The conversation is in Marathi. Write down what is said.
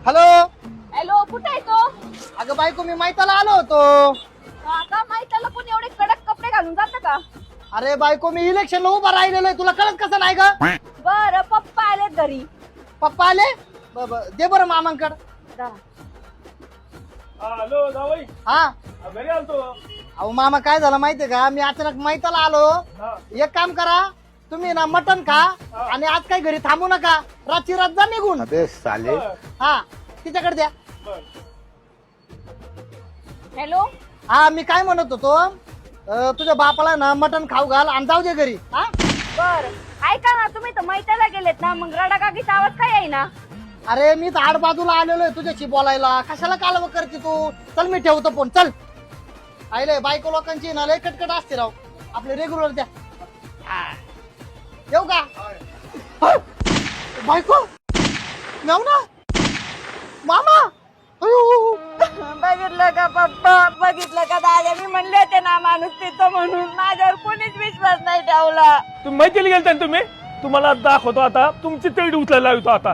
हॅलो. हॅलो, कुठे आहे तो? अगं बायको मी मैताला आलो होतो. का माहितीला पण एवढे कडक कपडे घालून जात का? अरे बायको मी इलेक्शनला उभा राहिलेलो आहे, तुला कळत कसं नाही ग? बर, पप्पा आलेत घरी. पप्पा आले? दे बरं मामांकड. हॅलो जावई, हा घरी आलतो. अहो मामा काय झालं माहितीये का, मी अचानक मैताला आलो. एक काम करा, तुम्ही ना मटन खा आणि आज काही घरी थांबू नका, रातची रात जा निघून. अबे साले. हा तिच्याकडे द्या. हॅलो, हा मी काय म्हणत होतो, तुझ्या बापाला ना मटन खाऊ घाल आणि जाऊ दे घरी. हा बर. ऐका ना, तुम्ही तर मैत्याला गेलेत ना, मग रडाकाकीचा आवाज काय आहे ना? अरे मी तर आड बाजूला आलेलो आहे तुझ्याशी बोलायला, कशाला कालव करते तू? चल मी ठेवतो फोन, चल. आयले बायको लोकांची ना लय कटकट असते राव, आपले रेग्युलर द्या. येऊ का? बायको येऊ ना मामा. अयो. बघितलं का पप्पा, बघितलं का दादा, मी म्हणले होते ना माणूस तिथं म्हणून, माझ्यावर कोणीच विश्वास नाही ठेवला. तुम्ही मैत्रीला गेलता ना तुम्ही? तुम्हाला दाखवतो आता, तुमची तेवढी उचलायला लावतो आता.